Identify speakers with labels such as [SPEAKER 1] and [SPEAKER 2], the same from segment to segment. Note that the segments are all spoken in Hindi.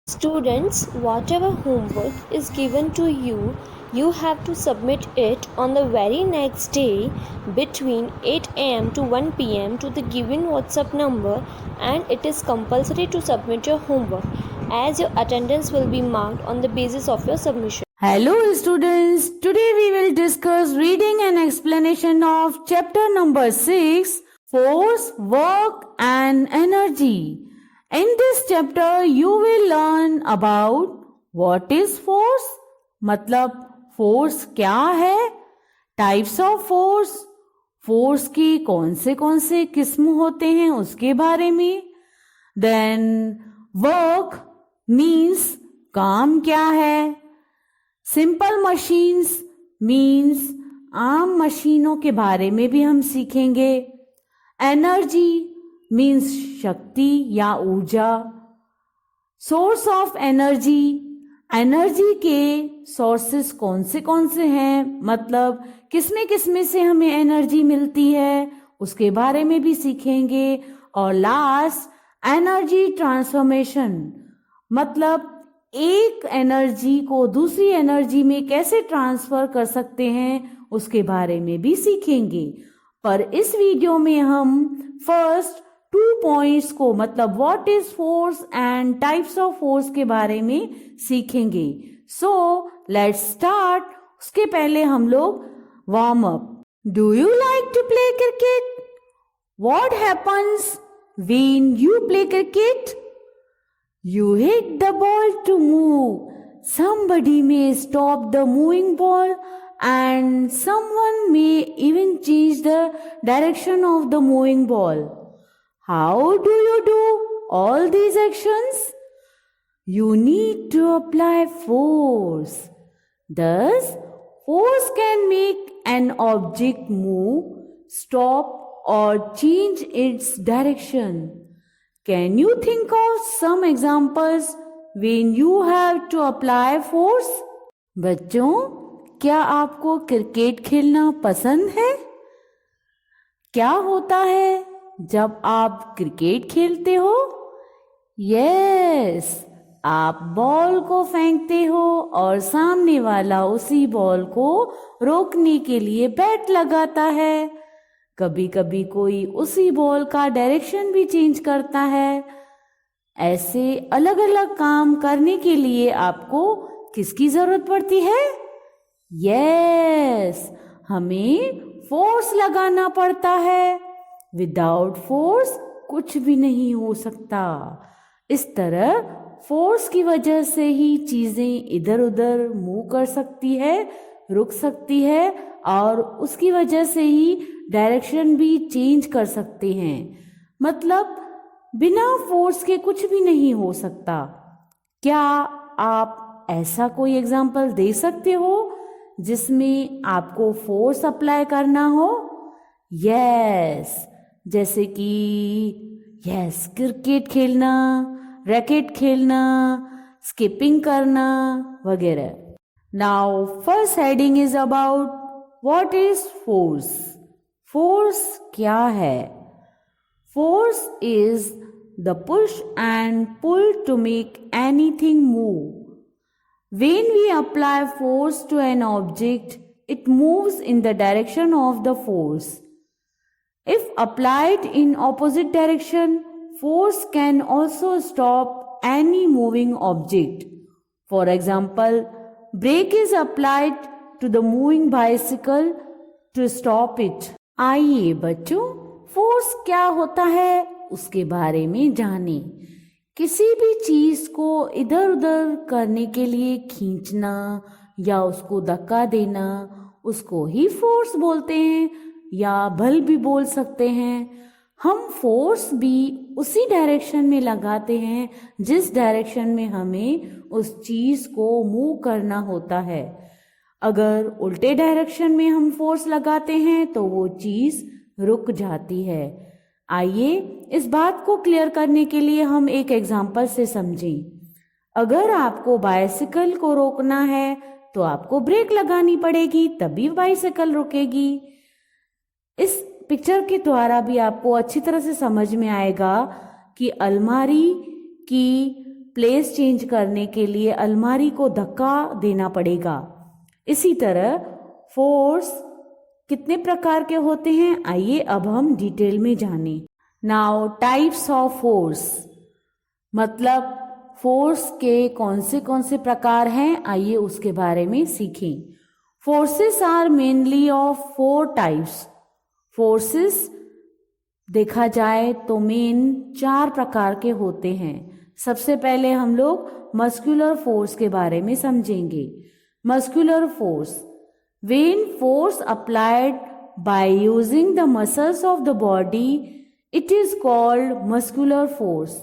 [SPEAKER 1] Students, whatever homework is given to you, you have to submit it on the very next day between 8 am to 1 pm to the given WhatsApp number, and it is compulsory to submit your homework as your attendance will be marked on the basis of your submission.
[SPEAKER 2] Hello students, today we will discuss reading and explanation of chapter number 6, Force, Work and Energy. In this chapter you will learn about what is force, मतलब force क्या है, types of force, force की कौन से किस्म होते हैं उसके बारे में, then work means काम क्या है, सिंपल मशीन्स मीन्स आम मशीनों के बारे में भी हम सीखेंगे, एनर्जी मीन्स शक्ति या ऊर्जा, सोर्स ऑफ एनर्जी, एनर्जी के सोर्सेस कौन से हैं, मतलब किसमें से हमें एनर्जी मिलती है उसके बारे में भी सीखेंगे, और लास्ट एनर्जी ट्रांसफॉर्मेशन, मतलब एक एनर्जी को दूसरी एनर्जी में कैसे ट्रांसफर कर सकते हैं उसके बारे में भी सीखेंगे। पर इस वीडियो में हम फर्स्ट 2 पॉइंट्स को, मतलब what is force and types of force के बारे में सीखेंगे। So let's start. उसके पहले हम लोग warm up. Do you like to play cricket? What happens when you play cricket? You hit the ball to move. Somebody may stop the moving ball and someone may even change the direction of the moving ball. How do you do all these actions? You need to apply force. Thus, force can make an object move, stop or change its direction. Can you think of some examples when you have to apply force? बच्चों, क्या आपको क्रिकेट खेलना पसंद है? क्या होता है जब आप क्रिकेट खेलते हो? यस, आप बॉल को फेंकते हो और सामने वाला उसी बॉल को रोकने के लिए बैट लगाता है। कभी कभी कोई उसी बॉल का डायरेक्शन भी चेंज करता है। ऐसे अलग अलग काम करने के लिए आपको किसकी जरूरत पड़ती है? यस, हमें फोर्स लगाना पड़ता है। विदाउट फोर्स कुछ भी नहीं हो सकता। इस तरह फोर्स की वजह से ही चीजें इधर उधर मूव कर सकती है, रुक सकती है, और उसकी वजह से ही डायरेक्शन भी चेंज कर सकते हैं। मतलब बिना फोर्स के कुछ भी नहीं हो सकता। क्या आप ऐसा कोई एग्जाम्पल दे सकते हो जिसमें आपको फोर्स अप्लाई करना हो? यस, जैसे कि क्रिकेट खेलना, रैकेट खेलना, स्किपिंग करना वगैरह। Now first heading is about what is force. Force क्या है? Force is the push and pull to make anything move. When we apply force to an object, it moves in the direction of the force. If applied in opposite direction, force can also stop any moving object. For example, brake is applied to the moving bicycle to stop it. आइए बच्चों, फोर्स क्या होता है उसके बारे में जानें। किसी भी चीज को इधर उधर करने के लिए खींचना या उसको धक्का देना, उसको ही फोर्स बोलते हैं, या बल भी बोल सकते हैं। हम फोर्स भी उसी डायरेक्शन में लगाते हैं जिस डायरेक्शन में हमें उस चीज को मूव करना होता है। अगर उल्टे डायरेक्शन में हम फोर्स लगाते हैं तो वो चीज रुक जाती है। आइए इस बात को क्लियर करने के लिए हम एक एग्जाम्पल से समझें। अगर आपको बाइसिकल को रोकना है तो आपको ब्रेक लगानी पड़ेगी, तभी बाइसिकल रुकेगी। इस पिक्चर के द्वारा भी आपको अच्छी तरह से समझ में आएगा कि अलमारी की प्लेस चेंज करने के लिए अलमारी को धक्का देना पड़ेगा। इसी तरह फोर्स कितने प्रकार के होते हैं, आइए अब हम डिटेल में जानें। नाउ टाइप्स ऑफ फोर्स, मतलब फोर्स के कौन से प्रकार हैं, आइए उसके बारे में सीखें। Forces are mainly of 4 types. Forces देखा जाए तो मेन 4 प्रकार के होते हैं। सबसे पहले हम लोग मस्कुलर फोर्स के बारे में समझेंगे। Muscular force, when force applied by using the muscles of the body, it is called muscular force.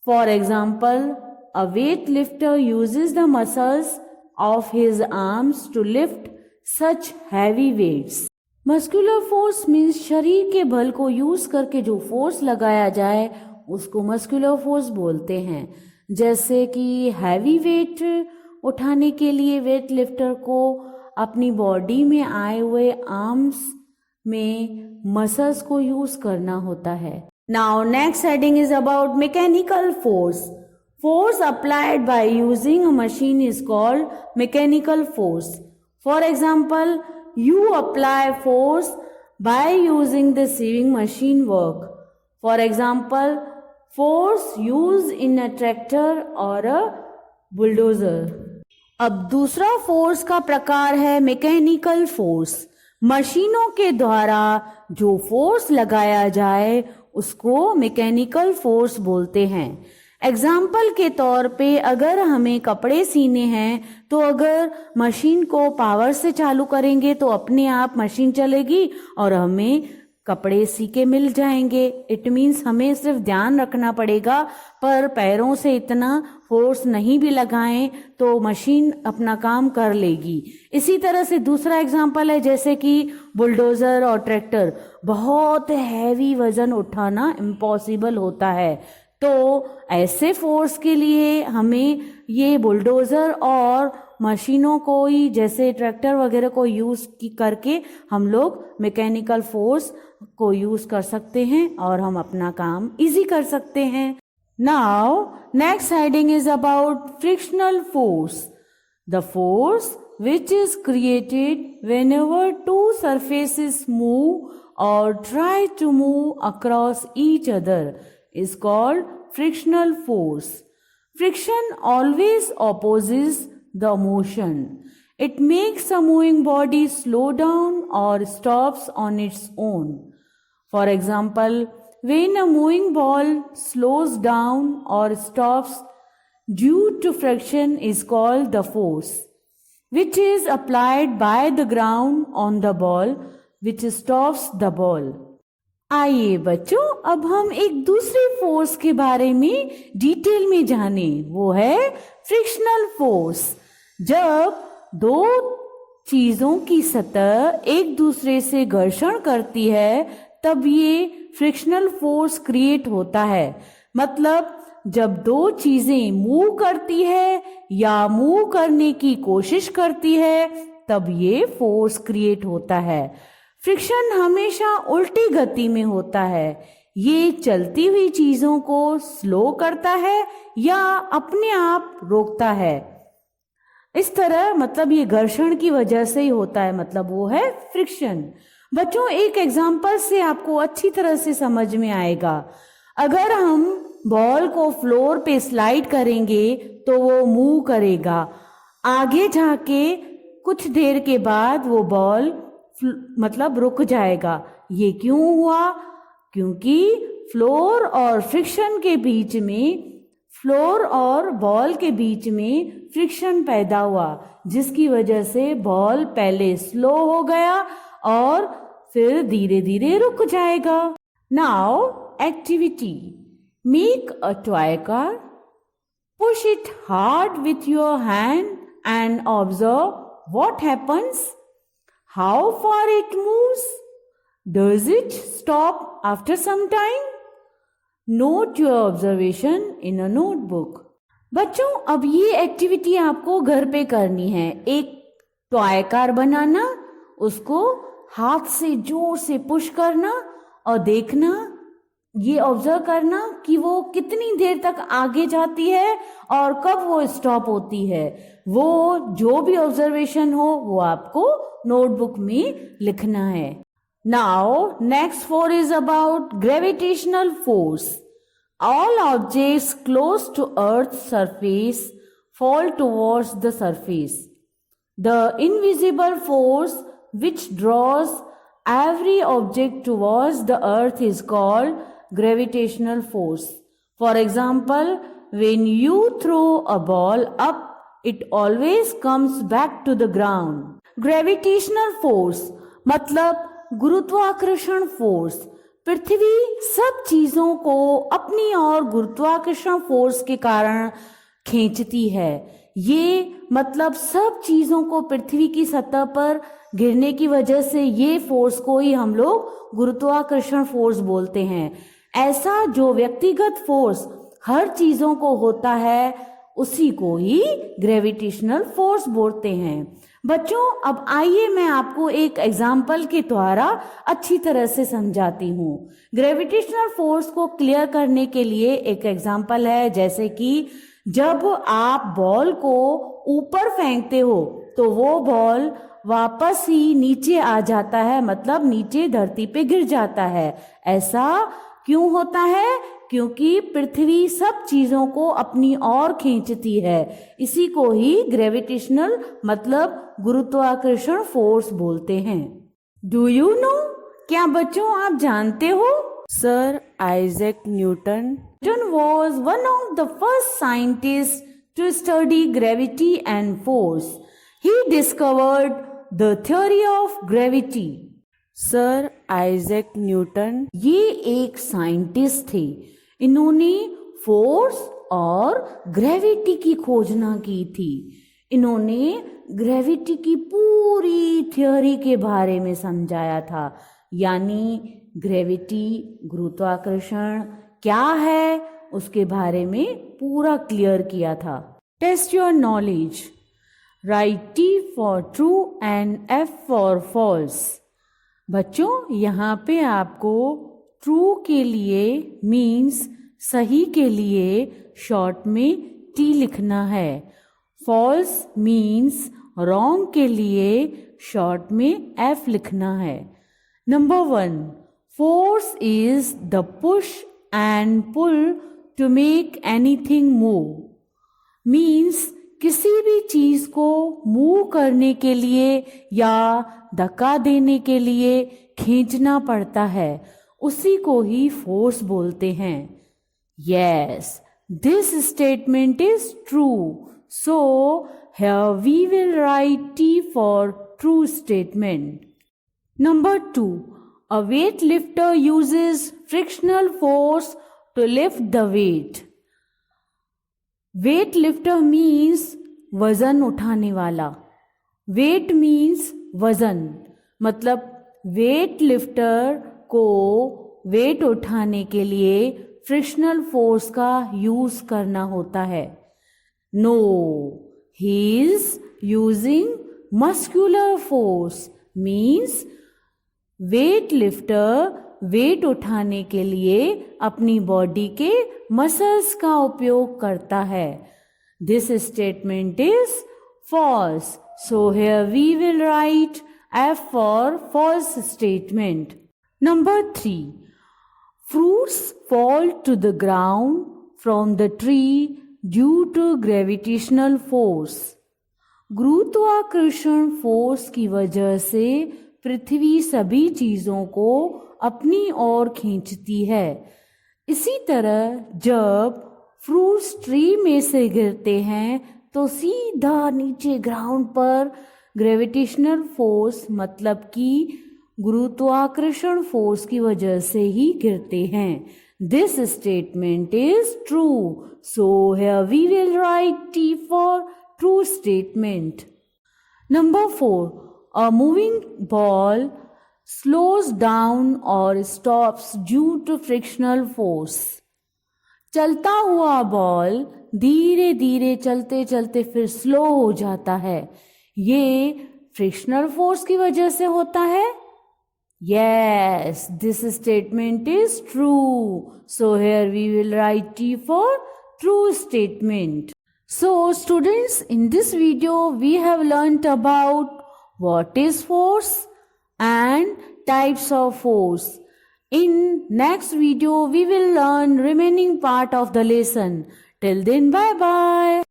[SPEAKER 2] For example, a weightlifter uses the muscles of his arms to lift such heavy weights. Muscular force means शरीर के बल को यूज करके जो फोर्स लगाया जाए उसको मस्कुलर फोर्स बोलते हैं। जैसे कि हैवी वेट उठाने के लिए वेट लिफ्टर को अपनी बॉडी में आए हुए आर्म्स में मसल्स को यूज करना होता है। Now next heading is about mechanical force. Force applied by using a machine is called mechanical force. For example, you apply force by using the sewing machine work. For example, force used in a tractor or a bulldozer. अब दूसरा फोर्स का प्रकार है मैकेनिकल फोर्स। मशीनों के द्वारा जो फोर्स लगाया जाए उसको मैकेनिकल फोर्स बोलते हैं। एग्जाम्पल के तौर पे अगर हमें कपड़े सीने हैं तो अगर मशीन को पावर से चालू करेंगे तो अपने आप मशीन चलेगी और हमें कपड़े सी के मिल जाएंगे। इट मीन्स हमें सिर्फ ध्यान रखना पड़ेगा, पर पैरों से इतना फोर्स नहीं भी लगाएं तो मशीन अपना काम कर लेगी। इसी तरह से दूसरा एग्जाम्पल है जैसे कि बुलडोज़र और ट्रैक्टर। बहुत हैवी वजन उठाना इम्पॉसिबल होता है, तो ऐसे फोर्स के लिए हमें ये बुलडोज़र और मशीनों को ही जैसे ट्रैक्टर वगैरह को यूज़ करके हम लोग मैकेनिकल फोर्स को यूज़ कर सकते हैं और हम अपना काम इजी कर सकते हैं। Now next heading is about frictional force. The force which is created whenever two surfaces move or try to move across each other is called frictional force. Friction always opposes the motion. It makes a moving body slow down or stops on its own. For example, when a moving ball slows down or stops due to friction is called the force, which is applied by the ground on the ball, which stops the ball. आइए बच्चों, अब हम एक दूसरे फोर्स के बारे में डिटेल में जाने, वो है फ्रिक्शनल फोर्स। जब दो चीजों की सतह एक दूसरे से घर्षण करती है तब ये फ्रिक्शनल फोर्स क्रिएट होता है। मतलब जब दो चीजें मूव करती है या मूव करने की कोशिश करती है तब ये फोर्स क्रिएट होता है। फ्रिक्शन हमेशा उल्टी गति में होता है। ये चलती हुई चीजों को स्लो करता है या अपने आप रोकता है। इस तरह मतलब ये घर्षण की वजह से ही होता है, मतलब वो है फ्रिक्शन। बच्चों, एक एग्जांपल से आपको अच्छी तरह से समझ में आएगा। अगर हम बॉल को फ्लोर पे स्लाइड करेंगे तो वो मूव करेगा। आगे जाके कुछ देर के बाद वो बॉल मतलब रुक जाएगा। ये क्यों हुआ? क्योंकि फ्लोर और फ्रिक्शन के बीच में, फ्लोर और बॉल के बीच में फ्रिक्शन पैदा हुआ, जिसकी वजह से बॉल पहले स्लो हो गया और फिर धीरे धीरे रुक जाएगा। Now activity, make a toy car, push it hard with your hand and observe what happens, how far it moves, does it stop after some time? Note your observation in a notebook. बच्चों, अब ये एक्टिविटी आपको घर पे करनी है। एक टॉय कार बनाना, उसको हाथ से जोर से पुश करना और देखना ये ऑब्जर्व करना कि वो कितनी देर तक आगे जाती है और कब वो स्टॉप होती है। वो जो भी ऑब्जर्वेशन हो वो आपको नोटबुक में लिखना है। Now next 4 is about gravitational force. All objects close to Earth's surface fall towards the surface. The invisible force which draws every object towards the Earth is called gravitational force. For example, when you throw a ball up, it always comes back to the ground. Gravitational force मतलब गुरुत्वाकर्षण फोर्स पृथ्वी सब चीजों को अपनी ओर गुरुत्वाकर्षण फोर्स के कारण खींचती है। ये मतलब सब चीजों को पृथ्वी की सतह पर गिरने की वजह से ये फोर्स को ही हम लोग गुरुत्वाकर्षण फोर्स बोलते हैं। ऐसा जो व्यक्तिगत फोर्स हर चीजों को होता है उसी को ही ग्रेविटेशनल फोर्स बोलते हैं। बच्चों अब आइए मैं आपको एक एग्जाम्पल के द्वारा अच्छी तरह से समझाती हूँ। ग्रेविटेशनल फोर्स को क्लियर करने के लिए एक एग्जाम्पल है, जैसे कि जब आप बॉल को ऊपर फेंकते हो तो वो बॉल वापस ही नीचे आ जाता है, मतलब नीचे धरती पे गिर जाता है। ऐसा क्यों होता है? क्योंकि पृथ्वी सब चीजों को अपनी ओर खींचती है। इसी को ही ग्रेविटेशनल मतलब गुरुत्वाकर्षण फोर्स बोलते हैं। Do you know? क्या बच्चों आप जानते हो?
[SPEAKER 3] Sir Isaac Newton
[SPEAKER 2] Newton was one of the first scientists to study gravity and force. He discovered the theory of gravity.
[SPEAKER 3] Sir Isaac Newton
[SPEAKER 2] ये एक साइंटिस्ट थे। इन्होंने फोर्स और ग्रेविटी की खोजना की थी। इन्होंने ग्रेविटी की पूरी थ्योरी के बारे में समझाया था, यानी ग्रेविटी गुरुत्वाकर्षण क्या है उसके बारे में पूरा क्लियर किया था। Test your knowledge. Write T for true and F for false. बच्चों यहाँ पे आपको ट्रू के लिए मीन्स सही के लिए शॉर्ट में T लिखना है। फॉल्स मीन्स रॉन्ग के लिए शॉर्ट में F लिखना है। Number 1, force is the push and pull to make anything move. Means किसी भी चीज को मूव करने के लिए या धक्का देने के लिए खींचना पड़ता है, उसी को ही फोर्स बोलते हैं। Yes, this statement is true, so here we will write T for true statement. Number 2, a weightlifter uses frictional force to lift the weight. Weightlifter means वजन उठाने वाला। वेट मीन्स वजन, मतलब वेट लिफ्टर को वेट उठाने के लिए फ्रिक्शनल फोर्स का यूज करना होता है। No, he is using muscular force. Means weightlifter weight उठाने के लिए अपनी बॉडी के मसल्स का उपयोग करता है। This statement is false, so here we will write F for false statement. Number 3, fruits fall to the ground from the tree due to gravitational force. गुरुत्वाकर्षण फोर्स की वजह से पृथ्वी सभी चीजों को अपनी ओर खींचती है। इसी तरह जब फ्रूट्स ट्री में से गिरते हैं तो सीधा नीचे ग्राउंड पर ग्रेविटेशनल फोर्स मतलब कि गुरुत्वाकर्षण फोर्स की वजह से ही गिरते हैं। This statement is true, so here we will write T for true statement. Number 4, a moving ball slows down or stops due to frictional force. चलता हुआ बॉल धीरे धीरे चलते चलते फिर स्लो हो जाता है। ये फ्रिक्शनल फोर्स की वजह से होता है। Yes, this statement is true. So here we will write T for true statement. So students, in this video we have learnt about what is force and types of force. In next video we will learn remaining part of the lesson. Till then, bye bye.